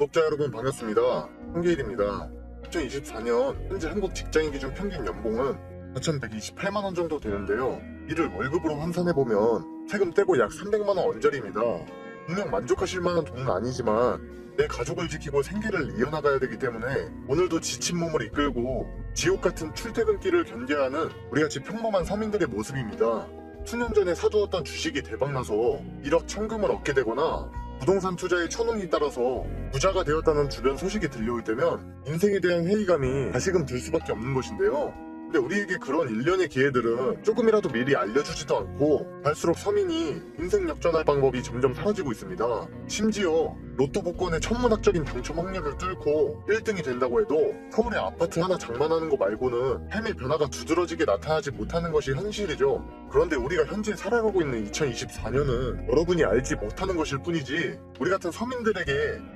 구독자 여러분 반갑습니다. 한계일입니다. 2024년 현재 한국 직장인 기준 평균 연봉은 4,128만원 정도 되는데요. 이를 월급으로 환산해보면 세금 떼고 약 300만원 언저리입니다. 분명 만족하실 만한 돈은 아니지만 내 가족을 지키고 생계를 이어나가야 되기 때문에 오늘도 지친 몸을 이끌고 지옥 같은 출퇴근길을 견뎌하는 우리같이 평범한 서민들의 모습입니다. 수년 전에 사두었던 주식이 대박나서 1억 천금을 얻게 되거나 부동산 투자에 천운이 따라서 부자가 되었다는 주변 소식이 들려올 때면 인생에 대한 회의감이 다시금 들 수밖에 없는 것인데요. 근데 우리에게 그런 일련의 기회들은 조금이라도 미리 알려주지도 않고 갈수록 서민이 인생 역전할 방법이 점점 사라지고 있습니다. 심지어 로또 복권의 천문학적인 당첨 확률을 뚫고 1등이 된다고 해도 서울에 아파트 하나 장만하는 거 말고는 삶의 변화가 두드러지게 나타나지 못하는 것이 현실이죠. 그런데 우리가 현재 살아가고 있는 2024년은 여러분이 알지 못하는 것일 뿐이지 우리 같은 서민들에게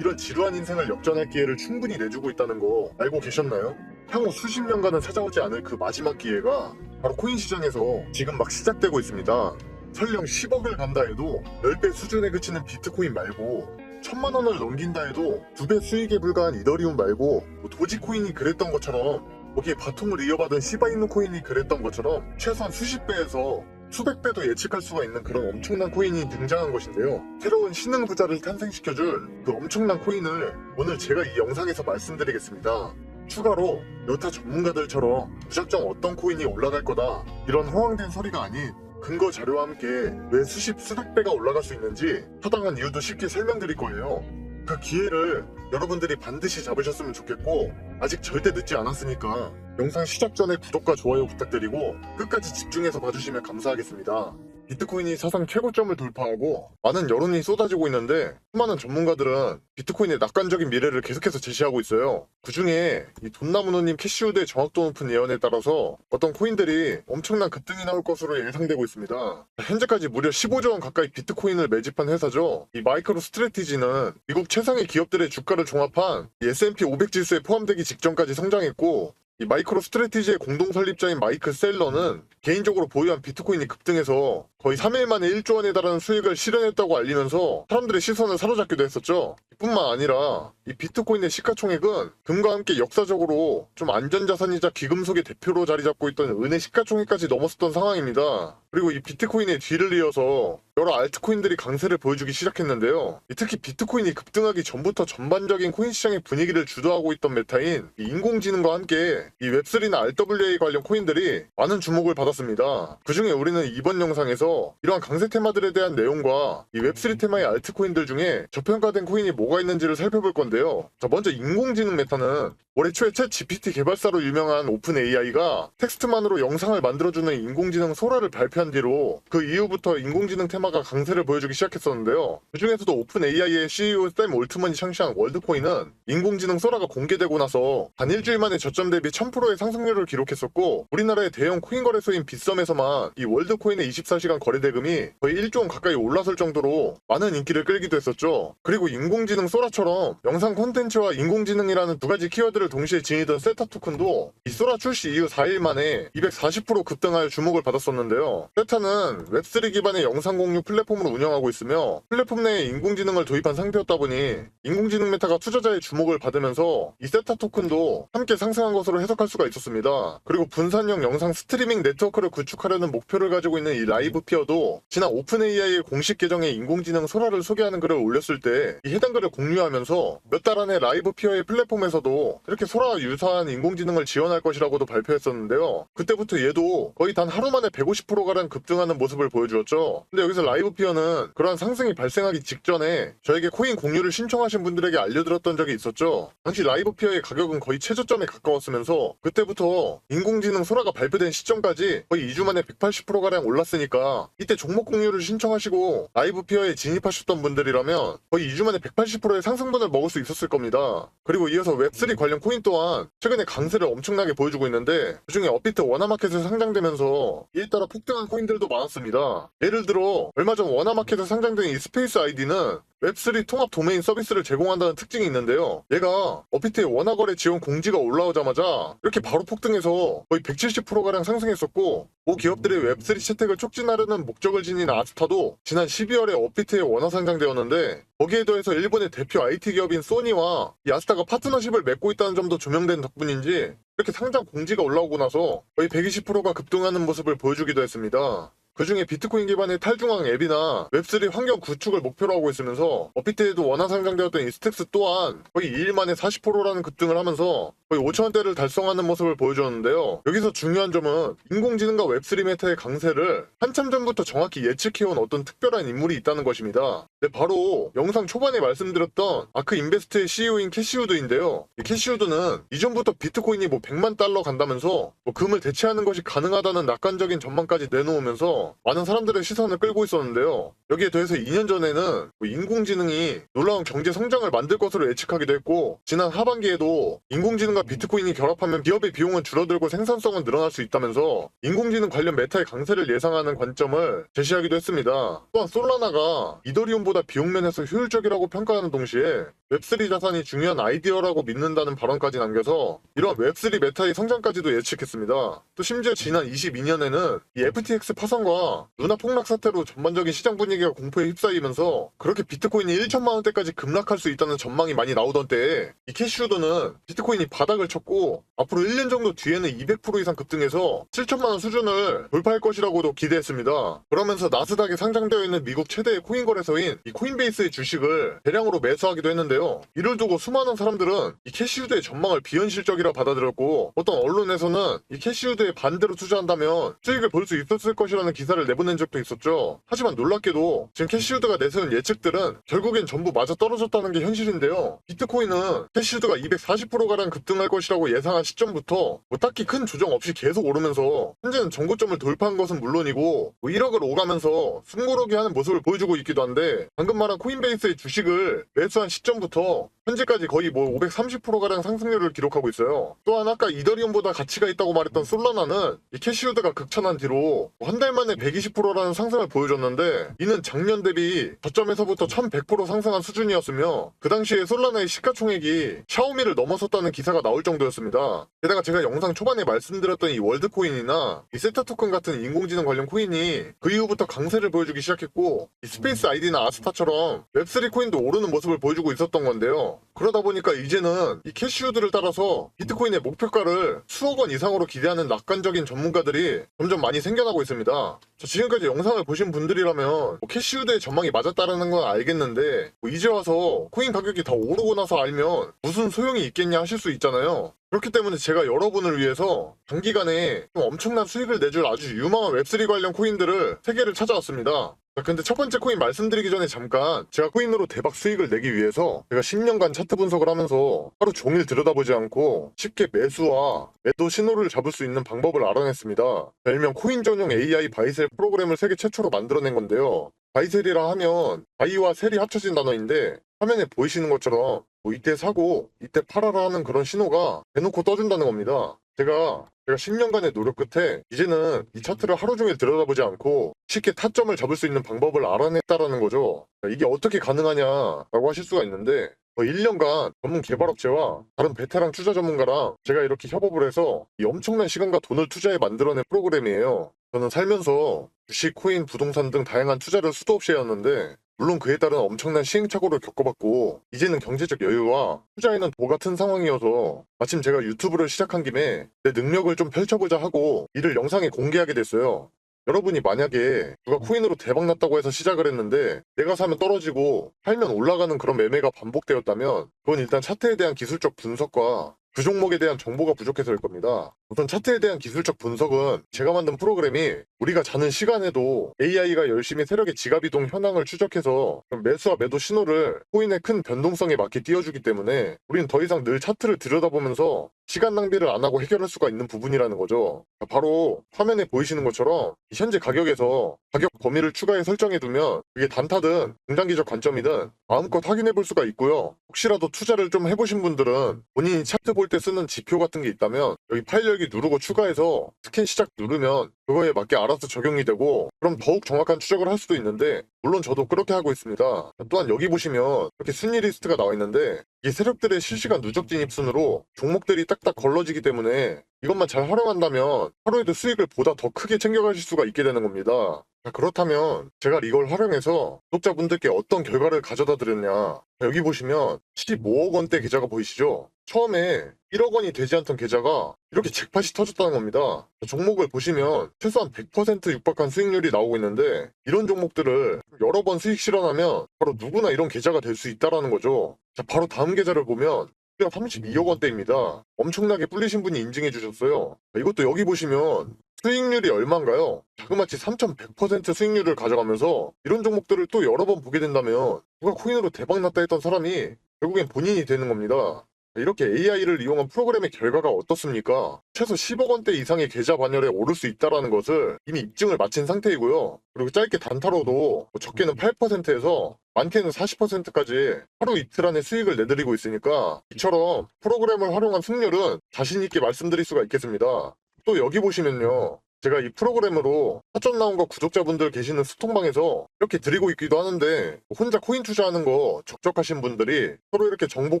이런 지루한 인생을 역전할 기회를 충분히 내주고 있다는 거 알고 계셨나요? 향후 수십 년간은 찾아오지 않을 그 마지막 기회가 바로 코인 시장에서 지금 막 시작되고 있습니다. 설령 10억을 간다 해도 10배 수준에 그치는 비트코인 말고 1000만원을 넘긴다 해도 2배 수익에 불과한 이더리움 말고 도지코인이 그랬던 것처럼 거기에 바통을 이어받은 시바이누 코인이 그랬던 것처럼 최소한 수십 배에서 수백 배도 예측할 수가 있는 그런 엄청난 코인이 등장한 것인데요. 새로운 신흥 부자를 탄생시켜줄 그 엄청난 코인을 오늘 제가 이 영상에서 말씀드리겠습니다. 추가로 여타 전문가들처럼 무작정 어떤 코인이 올라갈 거다 이런 허황된 소리가 아닌 근거 자료와 함께 왜 수십 수백 배가 올라갈 수 있는지 타당한 이유도 쉽게 설명드릴 거예요. 그 기회를 여러분들이 반드시 잡으셨으면 좋겠고 아직 절대 늦지 않았으니까 영상 시작 전에 구독과 좋아요 부탁드리고 끝까지 집중해서 봐주시면 감사하겠습니다. 비트코인이 사상 최고점을 돌파하고 많은 여론이 쏟아지고 있는데 수많은 전문가들은 비트코인의 낙관적인 미래를 계속해서 제시하고 있어요. 그 중에 이 돈나무노님 캐시우드의 정확도 높은 예언에 따라서 어떤 코인들이 엄청난 급등이 나올 것으로 예상되고 있습니다. 현재까지 무려 15조 원 가까이 비트코인을 매집한 회사죠. 이 마이크로 스트래티지는 미국 최상의 기업들의 주가를 종합한 S&P 500 지수에 포함되기 직전까지 성장했고 이 마이크로 스트래티지의 공동 설립자인 마이크 셀러는 개인적으로 보유한 비트코인이 급등해서 거의 3일 만에 1조 원에 달하는 수익을 실현했다고 알리면서 사람들의 시선을 사로잡기도 했었죠. 뿐만 아니라 이 비트코인의 시가총액은 금과 함께 역사적으로 좀 안전자산이자 귀금속의 대표로 자리 잡고 있던 은의 시가총액까지 넘었었던 상황입니다. 그리고 이 비트코인의 뒤를 이어서 여러 알트코인들이 강세를 보여주기 시작했는데요. 특히 비트코인이 급등하기 전부터 전반적인 코인 시장의 분위기를 주도하고 있던 메타인 이 인공지능과 함께 이 웹3나 RWA 관련 코인들이 많은 주목을 받았습니다. 그 중에 우리는 이번 영상에서 이러한 강세 테마들에 대한 내용과 이 웹3 테마의 알트코인들 중에 저평가된 코인이 뭐가 있는지를 살펴볼 건데요. 자, 먼저 인공지능 메타는 올해 초에 챗 GPT 개발사로 유명한 오픈 AI가 텍스트만으로 영상을 만들어주는 인공지능 소라를 발표한 뒤로 그 이후부터 인공지능 테마가 강세를 보여주기 시작했었는데요. 그 중에서도 오픈 AI의 CEO 샘 올트먼이 창시한 월드코인은 인공지능 소라가 공개되고 나서 단 일주일 만에 저점 대비 1000%의 상승률을 기록했었고 우리나라의 대형 코인 거래소인 빗썸에서만 이 월드코인의 24시간 거래 대금이 거의 1조 원 가까이 올랐을 정도로 많은 인기를 끌기도 했었죠. 그리고 인공지능 소라처럼 영상 콘텐츠와 인공지능이라는 두 가지 키워드를 동시에 지니던 세타 토큰도 이 소라 출시 이후 4일 만에 240% 급등할 주목을 받았었는데요. 세타는 웹3 기반의 영상 공유 플랫폼을 운영하고 있으며 플랫폼 내에 인공지능을 도입한 상태였다 보니 인공지능 메타가 투자자의 주목을 받으면서 이 세타 토큰도 함께 상승한 것으로 해석할 수가 있었습니다. 그리고 분산형 영상 스트리밍 네트워크를 구축하려는 목표를 가지고 있는 이 라이브 피어도 지난 오픈 AI의 공식 계정에 인공지능 소라를 소개하는 글을 올렸을 때 이 해당 글을 공유하면서 몇 달 안에 라이브 피어의 플랫폼에서도 이렇게 소라와 유사한 인공지능을 지원할 것이라고도 발표했었는데요. 그때부터 얘도 거의 단 하루 만에 150%가량 급등하는 모습을 보여주었죠. 근데 여기서 라이브 피어는 그러한 상승이 발생하기 직전에 저에게 코인 공유를 신청하신 분들에게 알려드렸던 적이 있었죠. 당시 라이브 피어의 가격은 거의 최저점에 가까웠으면서 그때부터 인공지능 소라가 발표된 시점까지 거의 2주 만에 180%가량 올랐으니까 이때 종목 공유를 신청하시고 라이브 피어에 진입하셨던 분들이라면 거의 2주 만에 180%의 상승분을 먹을 수 있었을 겁니다. 그리고 이어서 웹3 관련 코인 또한 최근에 강세를 엄청나게 보여주고 있는데 그중에 업비트 워너마켓에 상장되면서 이에 따라 폭등한 코인들도 많았습니다. 예를 들어 얼마 전 워너마켓에 상장된 이 스페이스 아이디는 웹3 통합 도메인 서비스를 제공한다는 특징이 있는데요. 얘가 업비트의 원화거래 지원 공지가 올라오자마자 이렇게 바로 폭등해서 거의 170%가량 상승했었고, 모 기업들의 웹3 채택을 촉진하려는 목적을 지닌 아스타도 지난 12월에 업비트에 원화 상장되었는데, 거기에 더해서 일본의 대표 IT 기업인 소니와 이 아스타가 파트너십을 맺고 있다는 점도 조명된 덕분인지 이렇게 상장 공지가 올라오고 나서 거의 120%가 급등하는 모습을 보여주기도 했습니다. 그중에 비트코인 기반의 탈중앙 앱이나 웹3 환경 구축을 목표로 하고 있으면서 업비트에도 원화 상장되었던 이스택스 또한 거의 2일 만에 40%라는 급등을 하면서 거의 5천원대를 달성하는 모습을 보여주었는데요. 여기서 중요한 점은 인공지능과 웹3 메타의 강세를 한참 전부터 정확히 예측해온 어떤 특별한 인물이 있다는 것입니다. 네, 바로 영상 초반에 말씀드렸던 아크 인베스트의 CEO인 캐시우드인데요. 이 캐시우드는 이전부터 비트코인이 100만 달러 간다면서 금을 대체하는 것이 가능하다는 낙관적인 전망까지 내놓으면서 많은 사람들의 시선을 끌고 있었는데요. 여기에 더해서 2년 전에는 인공지능이 놀라운 경제 성장을 만들 것으로 예측하기도 했고, 지난 하반기에도 인공지능과 비트코인이 결합하면 기업의 비용은 줄어들고 생산성은 늘어날 수 있다면서 인공지능 관련 메타의 강세를 예상하는 관점을 제시하기도 했습니다. 또한 솔라나가 이더리움보다 비용 면에서 효율적이라고 평가하는 동시에 웹3 자산이 중요한 아이디어라고 믿는다는 발언까지 남겨서 이런 웹3 메타의 성장까지도 예측했습니다. 또 심지어 지난 22년에는 이 FTX 파산과 루나 폭락 사태로 전반적인 시장 분위기가 공포에 휩싸이면서 그렇게 비트코인이 1천만 원대까지 급락할 수 있다는 전망이 많이 나오던 때에 이 캐시우드는 비트코인이 바닥을 쳤고 앞으로 1년 정도 뒤에는 200% 이상 급등해서 7천만 원 수준을 돌파할 것이라고도 기대했습니다. 그러면서 나스닥에 상장되어 있는 미국 최대의 코인 거래소인 이 코인베이스의 주식을 대량으로 매수하기도 했는데요. 이를 두고 수많은 사람들은 이 캐시우드의 전망을 비현실적이라 받아들였고, 어떤 언론에서는 이 캐시우드에 반대로 투자한다면 수익을 볼 수 있었을 것이라는 기사를 내보낸 적도 있었죠. 하지만 놀랍게도 지금 캐시우드가 내세운 예측들은 결국엔 전부 맞아 떨어졌다는 게 현실인데요. 비트코인은 캐시우드가 240%가량 급등할 것이라고 예상한 시점부터 딱히 큰 조정 없이 계속 오르면서 현재는 정고점을 돌파한 것은 물론이고 1억을 오가면서 숨고르기 하는 모습을 보여주고 있기도 한데, 방금 말한 코인베이스의 주식을 매수한 시점부터 현재까지 거의 530%가량 상승률을 기록하고 있어요. 또한 아까 이더리움보다 가치가 있다고 말했던 솔라나는 이 캐시우드가 극찬한 뒤로 한 달 만에 120%라는 상승을 보여줬는데, 이는 작년 대비 저점에서부터 1100% 상승한 수준이었으며 그 당시에 솔라나의 시가총액이 샤오미를 넘어섰다는 기사가 나올 정도였습니다. 게다가 제가 영상 초반에 말씀드렸던 이 월드코인이나 이 세타 토큰 같은 인공지능 관련 코인이 그 이후부터 강세를 보여주기 시작했고, 이 스페이스 아이디나 아스타처럼 웹3 코인도 오르는 모습을 보여주고 있었던 건데요. 그러다 보니까 이제는 이 캐시우드를 따라서 비트코인의 목표가를 수억 원 이상으로 기대하는 낙관적인 전문가들이 점점 많이 생겨나고 있습니다. 지금까지 영상을 보신 분들이라면 캐시우드의 전망이 맞았다는 건 알겠는데 이제 와서 코인 가격이 더 오르고 나서 알면 무슨 소용이 있겠냐 하실 수 있잖아요. 그렇기 때문에 제가 여러분을 위해서 단기간에 좀 엄청난 수익을 내줄 아주 유망한 웹3 관련 코인들을 3개를 찾아왔습니다. 근데 첫 번째 코인 말씀드리기 전에 잠깐, 제가 코인으로 대박 수익을 내기 위해서 제가 10년간 차트 분석을 하면서 하루 종일 들여다보지 않고 쉽게 매수와 매도 신호를 잡을 수 있는 방법을 알아냈습니다. 일명 코인 전용 AI 바이셀 프로그램을 세계 최초로 만들어낸 건데요. 바이셀이라 하면 바이와 셀이 합쳐진 단어인데, 화면에 보이시는 것처럼 이때 사고 이때 팔아라 하는 그런 신호가 대놓고 떠준다는 겁니다. 제가 10년간의 노력 끝에 이제는 이 차트를 하루 종일 들여다보지 않고 쉽게 타점을 잡을 수 있는 방법을 알아냈다라는 거죠. 이게 어떻게 가능하냐라고 하실 수가 있는데, 1년간 전문 개발업체와 다른 베테랑 투자 전문가랑 제가 이렇게 협업을 해서 이 엄청난 시간과 돈을 투자해 만들어낸 프로그램이에요. 저는 살면서 주식, 코인, 부동산 등 다양한 투자를 수도 없이 해왔는데, 물론 그에 따른 엄청난 시행착오를 겪어봤고 이제는 경제적 여유와 투자에는 도 같은 상황이어서 마침 제가 유튜브를 시작한 김에 내 능력을 좀 펼쳐보자 하고 이를 영상에 공개하게 됐어요. 여러분이 만약에 누가 코인으로 대박났다고 해서 시작을 했는데 내가 사면 떨어지고 팔면 올라가는 그런 매매가 반복되었다면, 그건 일단 차트에 대한 기술적 분석과 그 종목에 대한 정보가 부족해서일 겁니다. 우선 차트에 대한 기술적 분석은 제가 만든 프로그램이 우리가 자는 시간에도 AI가 열심히 세력의 지갑이동 현황을 추적해서 매수와 매도 신호를 코인의 큰 변동성에 맞게 띄워주기 때문에 우리는 더 이상 늘 차트를 들여다보면서 시간 낭비를 안 하고 해결할 수가 있는 부분이라는 거죠. 바로 화면에 보이시는 것처럼 현재 가격에서 가격 범위를 추가해 설정해두면 그게 단타든 중장기적 관점이든 마음껏 확인해 볼 수가 있고요. 혹시라도 투자를 좀 해보신 분들은 본인이 차트 볼 볼 때 쓰는 지표 같은 게 있다면 여기 파일 열기 누르고 추가해서 스캔 시작 누르면 그거에 맞게 알아서 적용이 되고 그럼 더욱 정확한 추적을 할 수도 있는데 물론 저도 그렇게 하고 있습니다. 또한 여기 보시면 이렇게 순위 리스트가 나와 있는데 이 세력들의 실시간 누적 진입 순으로 종목들이 딱딱 걸러지기 때문에 이것만 잘 활용한다면 하루에도 수익을 보다 더 크게 챙겨가실 수가 있게 되는 겁니다. 자, 그렇다면 제가 이걸 활용해서 구독자분들께 어떤 결과를 가져다 드렸냐. 자, 여기 보시면 15억 원대 계좌가 보이시죠? 처음에 1억 원이 되지 않던 계좌가 이렇게 잭팟이 터졌다는 겁니다. 종목을 보시면 최소한 100% 육박한 수익률이 나오고 있는데 이런 종목들을 여러 번 수익 실현하면 바로 누구나 이런 계좌가 될 수 있다는 거죠. 자, 바로 다음 계좌를 보면 32억 원대입니다. 엄청나게 불리신 분이 인증해 주셨어요. 이것도 여기 보시면 수익률이 얼마인가요? 자그마치 3,100% 수익률을 가져가면서 이런 종목들을 또 여러 번 보게 된다면 누가 코인으로 대박났다 했던 사람이 결국엔 본인이 되는 겁니다. 이렇게 AI를 이용한 프로그램의 결과가 어떻습니까? 최소 10억 원대 이상의 계좌 반열에 오를 수 있다는 것을 이미 입증을 마친 상태이고요. 그리고 짧게 단타로도 적게는 8%에서 많게는 40%까지 하루 이틀 안에 수익을 내드리고 있으니까 이처럼 프로그램을 활용한 승률은 자신있게 말씀드릴 수가 있겠습니다. 또 여기 보시면요. 제가 이 프로그램으로 사전 나온 거 구독자분들 계시는 스톡방에서 이렇게 드리고 있기도 하는데 혼자 코인 투자하는 거 적적하신 분들이 서로 이렇게 정보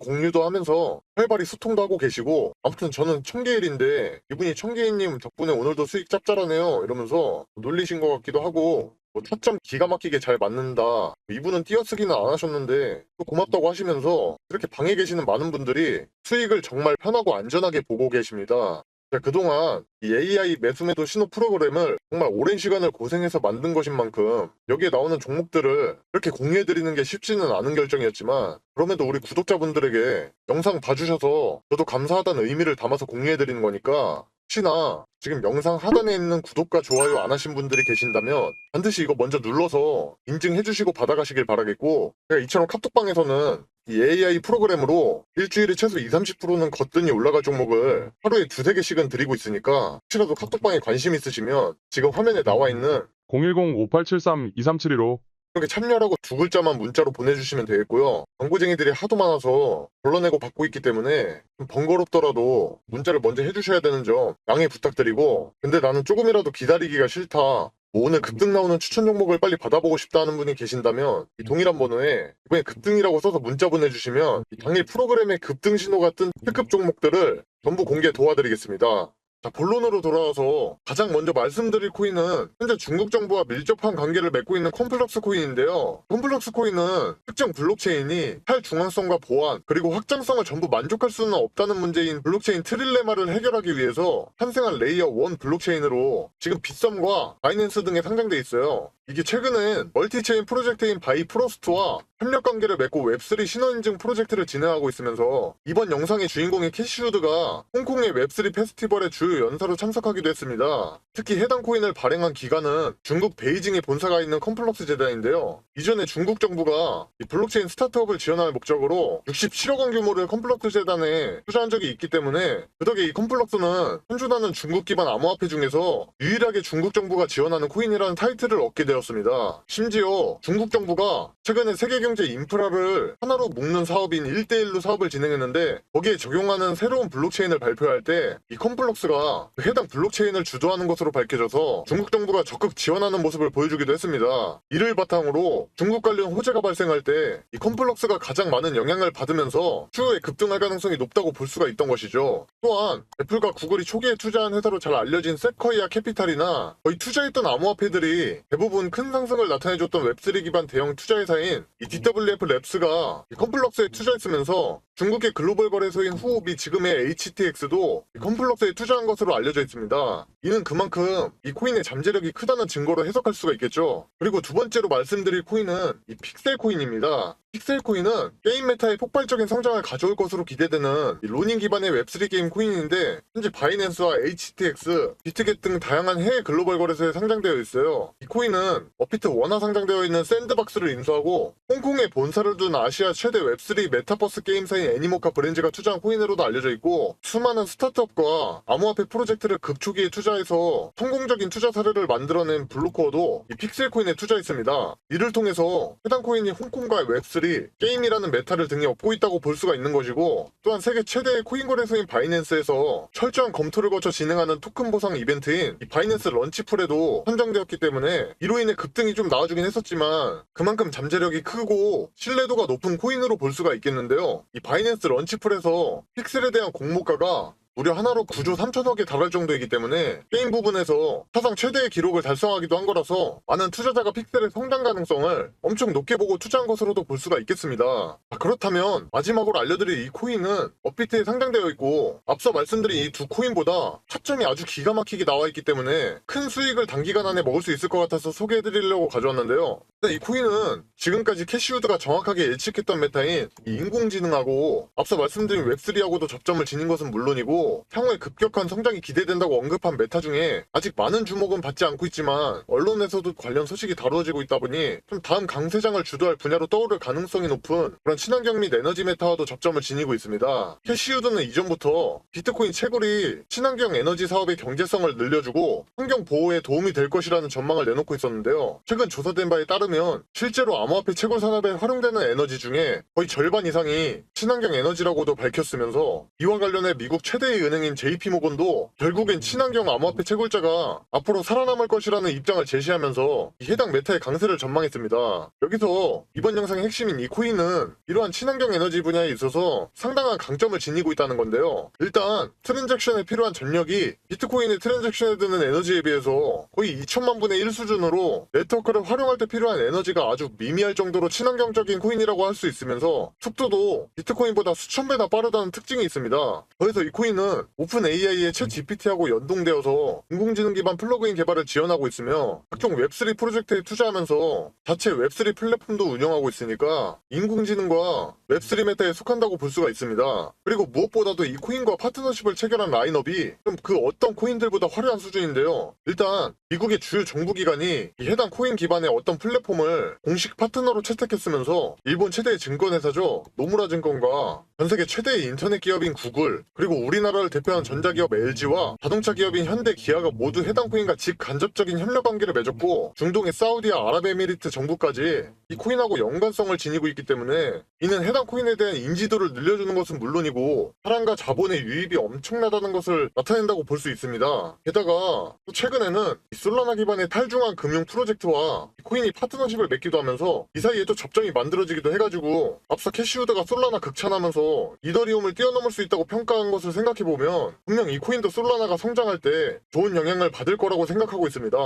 공유도 하면서 활발히 소통도 하고 계시고 아무튼 저는 청개일인데 이분이 청개일님 덕분에 오늘도 수익 짭짤하네요 이러면서 놀리신 것 같기도 하고 타점 기가 막히게 잘 맞는다. 이분은 띄어쓰기는 안 하셨는데 또 고맙다고 하시면서 이렇게 방에 계시는 많은 분들이 수익을 정말 편하고 안전하게 보고 계십니다. 그동안 이 AI 매수매도 신호 프로그램을 정말 오랜 시간을 고생해서 만든 것인 만큼 여기에 나오는 종목들을 이렇게 공유해드리는 게 쉽지는 않은 결정이었지만 그럼에도 우리 구독자분들에게 영상 봐주셔서 저도 감사하다는 의미를 담아서 공유해드리는 거니까 혹시나 지금 영상 하단에 있는 구독과 좋아요 안 하신 분들이 계신다면 반드시 이거 먼저 눌러서 인증해주시고 받아가시길 바라겠고 제가 이처럼 카톡방에서는 이 AI 프로그램으로 일주일에 최소 20-30%는 거뜬히 올라갈 종목을 하루에 2-3개씩은 드리고 있으니까 혹시라도 카톡방에 관심 있으시면 지금 화면에 나와 있는 010-5873-2372로 이렇게 참여라고 두 글자만 문자로 보내주시면 되겠고요. 광고쟁이들이 하도 많아서 불러내고 받고 있기 때문에 좀 번거롭더라도 문자를 먼저 해주셔야 되는 점 양해 부탁드리고 근데 나는 조금이라도 기다리기가 싫다. 오늘 급등 나오는 추천 종목을 빨리 받아보고 싶다 하는 분이 계신다면 이 동일한 번호에 이번에 급등이라고 써서 문자 보내주시면 당일 프로그램의 급등 신호가 뜬 특급 종목들을 전부 공개 도와드리겠습니다. 자, 본론으로 돌아와서 가장 먼저 말씀드릴 코인은 현재 중국 정부와 밀접한 관계를 맺고 있는 컴플럭스 코인인데요. 컴플럭스 코인은 특정 블록체인이 탈중앙성과 보안 그리고 확장성을 전부 만족할 수는 없다는 문제인 블록체인 트릴레마를 해결하기 위해서 탄생한 레이어 1 블록체인으로 지금 빗썸과 바이낸스 등에 상장돼 있어요. 이게 최근엔 멀티체인 프로젝트인 바이프로스트와 협력 관계를 맺고 웹3 신원인증 프로젝트를 진행하고 있으면서 이번 영상의 주인공인 캐시우드가 홍콩의 웹3 페스티벌의 주요 연사로 참석하기도 했습니다. 특히 해당 코인을 발행한 기관은 중국 베이징에 본사가 있는 컴플럭스 재단인데요. 이전에 중국 정부가 이 블록체인 스타트업을 지원할 목적으로 67억 원 규모를 컴플럭스 재단에 투자한 적이 있기 때문에 그 덕에 이 컴플럭스는 현존하는 중국 기반 암호화폐 중에서 유일하게 중국 정부가 지원하는 코인이라는 타이틀을 얻게 되었습니다. 심지어 중국 정부가 최근에 세계경제 인프라를 하나로 묶는 사업인 1대1로 사업을 진행했는데 거기에 적용하는 새로운 블록체인을 발표할 때 이 컴플럭스가 해당 블록체인을 주도하는 것으로 밝혀져서 중국 정부가 적극 지원하는 모습을 보여주기도 했습니다. 이를 바탕으로 중국 관련 호재가 발생할 때 이 컴플럭스가 가장 많은 영향을 받으면서 추후에 급등할 가능성이 높다고 볼 수가 있던 것이죠. 또한 애플과 구글이 초기에 투자한 회사로 잘 알려진 세쿼이아 캐피탈이나 거의 투자했던 암호화폐들이 대부분 큰 상승을 나타내줬던 웹3 기반 대형 투자회사인 이 DWF 랩스가 컴플럭스에 투자했으면서 중국의 글로벌 거래소인 후오비 지금의 HTX도 컴플럭스에 투자한 것으로 알려져 있습니다. 이는 그만큼 이 코인의 잠재력이 크다는 증거로 해석할 수가 있겠죠. 그리고 두 번째로 말씀드릴 코인은 이 픽셀 코인입니다. 픽셀 코인은 게임 메타의 폭발적인 성장을 가져올 것으로 기대되는 로닝 기반의 웹3 게임 코인인데 현재 바이낸스와 HTX, 비트겟 등 다양한 해외 글로벌 거래소에 상장되어 있어요. 이 코인은 업비트 원화 상장되어 있는 샌드박스를 인수하고 홍콩에 본사를 둔 아시아 최대 웹3 메타버스 게임사인 애니모카 브랜즈가 투자한 코인으로도 알려져 있고 수많은 스타트업과 암호화폐 프로젝트를 급초기에 투자해 투자에서 성공적인 투자 사례를 만들어낸 블루코어도 이 픽셀코인에 투자했습니다. 이를 통해서 해당 코인이 홍콩과 웹3, 게임이라는 메타를 등에 업고 있다고 볼 수가 있는 것이고, 또한 세계 최대의 코인 거래소인 바이낸스에서 철저한 검토를 거쳐 진행하는 토큰 보상 이벤트인 이 바이낸스 런치풀에도 선정되었기 때문에 이로 인해 급등이 좀 나와주긴 했었지만 그만큼 잠재력이 크고 신뢰도가 높은 코인으로 볼 수가 있겠는데요. 이 바이낸스 런치풀에서 픽셀에 대한 공모가가 무려 하나로 9조 3천억에 달할 정도이기 때문에 게임 부분에서 사상 최대의 기록을 달성하기도 한 거라서 많은 투자자가 픽셀의 성장 가능성을 엄청 높게 보고 투자한 것으로도 볼 수가 있겠습니다. 그렇다면 마지막으로 알려드릴 이 코인은 업비트에 상장되어 있고, 앞서 말씀드린 이 두 코인보다 차점이 아주 기가 막히게 나와 있기 때문에 큰 수익을 단기간 안에 먹을 수 있을 것 같아서 소개해드리려고 가져왔는데요. 이 코인은 지금까지 캐시우드가 정확하게 예측했던 메타인 이 인공지능하고 앞서 말씀드린 웹3하고도 접점을 지닌 것은 물론이고, 향후에 급격한 성장이 기대된다고 언급한 메타 중에 아직 많은 주목은 받지 않고 있지만 언론에서도 관련 소식이 다루어지고 있다 보니 좀 다음 강세장을 주도할 분야로 떠오를 가능성이 높은 그런 친환경 및 에너지 메타와도 접점을 지니고 있습니다. 캐시우드는 이전부터 비트코인 채굴이 친환경 에너지 사업의 경제성을 늘려주고 환경 보호에 도움이 될 것이라는 전망을 내놓고 있었는데요. 최근 조사된 바에 따르면 실제로 암호화폐 채굴 산업에 활용되는 에너지 중에 거의 절반 이상이 친환경 에너지라고도 밝혔으면서, 이와 관련해 미국 최대의 은행인 JP모건도 결국엔 친환경 암호화폐 채굴자가 앞으로 살아남을 것이라는 입장을 제시하면서 이 해당 메타의 강세를 전망했습니다. 여기서 이번 영상의 핵심인 이 코인은 이러한 친환경 에너지 분야에 있어서 상당한 강점을 지니고 있다는 건데요. 일단 트랜잭션에 필요한 전력이 비트코인의 트랜잭션에 드는 에너지에 비해서 거의 2천만 분의 1 수준으로 네트워크를 활용할 때 필요한 에너지가 아주 미미할 정도로 친환경적인 코인이라고 할 수 있으면서 속도도 비트코인보다 수천 배나 빠르다는 특징이 있습니다. 그래서 이 코인은 오픈 AI의 챗 GPT하고 연동되어서 인공지능 기반 플러그인 개발을 지원하고 있으며 각종 웹3 프로젝트에 투자하면서 자체 웹3 플랫폼도 운영하고 있으니까 인공지능과 웹3 메타에 속한다고 볼 수가 있습니다. 그리고 무엇보다도 이 코인과 파트너십을 체결한 라인업이 좀 그 어떤 코인들보다 화려한 수준인데요. 일단 미국의 주요 정부기관이 이 해당 코인 기반의 어떤 플랫폼을 공식 파트너로 채택했으면서 일본 최대의 증권회사죠, 노무라 증권과 전 세계 최대의 인터넷 기업인 구글, 그리고 우리나라를 대표하는 전자기업 LG와 자동차 기업인 현대, 기아가 모두 해당 코인과 직간접적인 협력 관계를 맺었고, 중동의 사우디와 아랍에미리트 정부까지 이 코인하고 연관성을 지니고 있기 때문에 이는 해당 코인에 대한 인지도를 늘려주는 것은 물론이고 사람과 자본의 유입이 엄청나다는 것을 나타낸다고 볼 수 있습니다. 게다가 또 최근에는 이 솔라나 기반의 탈중앙 금융 프로젝트와 이 코인이 파트너십을 맺기도 하면서 이 사이에 또 접점이 만들어지기도 해가지고, 앞서 캐시우드가 솔라나 극찬하면서 이더리움을 뛰어넘을 수 있다고 평가한 것을 생각해보면 분명 이 코인도 솔라나가 성장할 때 좋은 영향을 받을 거라고 생각하고 있습니다.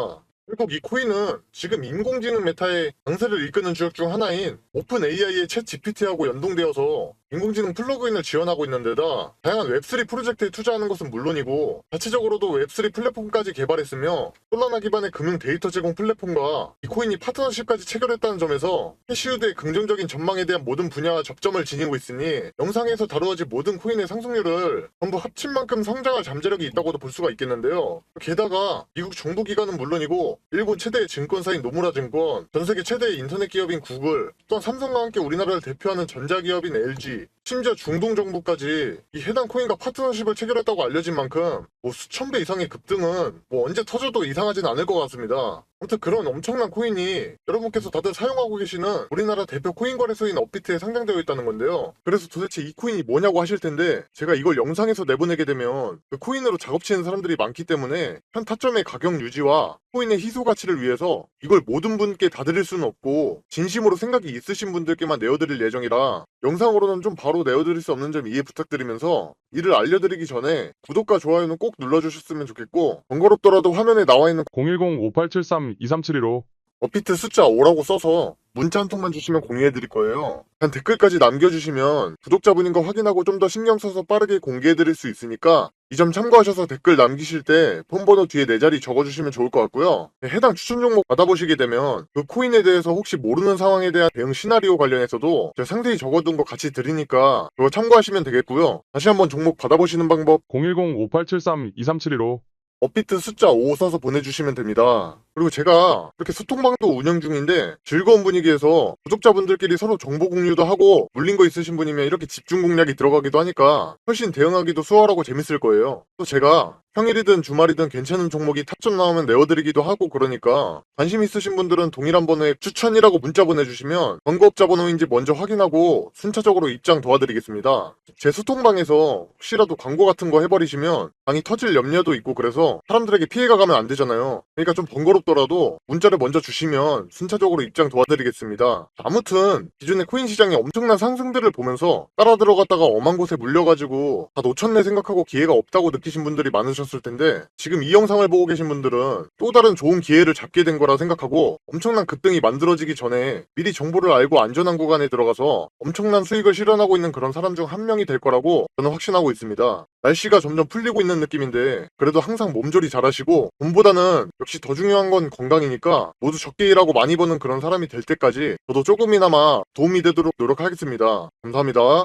결국 이 코인은 지금 인공지능 메타의 강세를 이끄는 주역 중 하나인 오픈 AI의 챗 GPT하고 연동되어서 인공지능 플러그인을 지원하고 있는 데다 다양한 웹3 프로젝트에 투자하는 것은 물론이고 자체적으로도 웹3 플랫폼까지 개발했으며 솔라나 기반의 금융 데이터 제공 플랫폼과 이 코인이 파트너십까지 체결했다는 점에서 캐시우드의 긍정적인 전망에 대한 모든 분야와 접점을 지니고 있으니 영상에서 다루어진 모든 코인의 상승률을 전부 합친 만큼 성장할 잠재력이 있다고도 볼 수가 있겠는데요. 게다가 미국 정부기관은 물론이고 일본 최대의 증권사인 노무라 증권, 전세계 최대의 인터넷 기업인 구글, 또한 삼성과 함께 우리나라를 대표하는 전자기업인 LG, 심지어 중동 정부까지 이 해당 코인과 파트너십을 체결했다고 알려진 만큼 수천 배 이상의 급등은 언제 터져도 이상하진 않을 것 같습니다. 아무튼 그런 엄청난 코인이 여러분께서 다들 사용하고 계시는 우리나라 대표 코인 거래소인 업비트에 상장되어 있다는 건데요. 그래서 도대체 이 코인이 뭐냐고 하실 텐데, 제가 이걸 영상에서 내보내게 되면 그 코인으로 작업치는 사람들이 많기 때문에 현 타점의 가격 유지와 코인의 희소 가치를 위해서 이걸 모든 분께 다 드릴 수는 없고 진심으로 생각이 있으신 분들께만 내어드릴 예정이라 영상으로는 좀 바로 내어드릴 수 없는 점 이해 부탁드리면서, 이를 알려드리기 전에 구독과 좋아요는 꼭 눌러주셨으면 좋겠고, 번거롭더라도 화면에 나와있는 010-5873-2372로 업비트 숫자 5라고 써서 문자 한 통만 주시면 공유해드릴 거예요. 한 댓글까지 남겨주시면 구독자분인 거 확인하고 좀 더 신경 써서 빠르게 공개해드릴 수 있으니까 이 점 참고하셔서 댓글 남기실 때 폰번호 뒤에 내 자리 적어주시면 좋을 것 같고요. 해당 추천 종목 받아보시게 되면 그 코인에 대해서 혹시 모르는 상황에 대한 대응 시나리오 관련해서도 제가 상세히 적어둔 거 같이 드리니까 그거 참고하시면 되겠고요. 다시 한번 종목 받아보시는 방법 010-5873-2372로 업비트 숫자 5 써서 보내주시면 됩니다. 그리고 제가 이렇게 소통방도 운영 중인데 즐거운 분위기에서 구독자분들끼리 서로 정보 공유도 하고 물린 거 있으신 분이면 이렇게 집중 공략이 들어가기도 하니까 훨씬 대응하기도 수월하고 재밌을 거예요. 또 제가 평일이든 주말이든 괜찮은 종목이 탑점 나오면 내어드리기도 하고 그러니까 관심 있으신 분들은 동일한 번호에 추천이라고 문자 보내주시면 광고업자 번호인지 먼저 확인하고 순차적으로 입장 도와드리겠습니다. 제 소통방에서 혹시라도 광고 같은 거 해버리시면 방이 터질 염려도 있고 그래서 사람들에게 피해가 가면 안 되잖아요. 그러니까 좀 번거롭더라도 문자를 먼저 주시면 순차적으로 입장 도와드리겠습니다. 아무튼 기존의 코인 시장의 엄청난 상승들을 보면서 따라 들어갔다가 엄한 곳에 물려가지고 다 놓쳤네 생각하고 기회가 없다고 느끼신 분들이 많으셨을 텐데 지금 이 영상을 보고 계신 분들은 또 다른 좋은 기회를 잡게 된 거라 생각하고 엄청난 급등이 만들어지기 전에 미리 정보를 알고 안전한 구간에 들어가서 엄청난 수익을 실현하고 있는 그런 사람 중 한 명이 될 거라고 저는 확신하고 있습니다. 날씨가 점점 풀리고 있는 느낌인데 그래도 항상 몸조리 잘하시고 돈보다는 역시 더 중요한 건 건강이니까 모두 적게 일하고 많이 버는 그런 사람이 될 때까지 저도 조금이나마 도움이 되도록 노력하겠습니다. 감사합니다.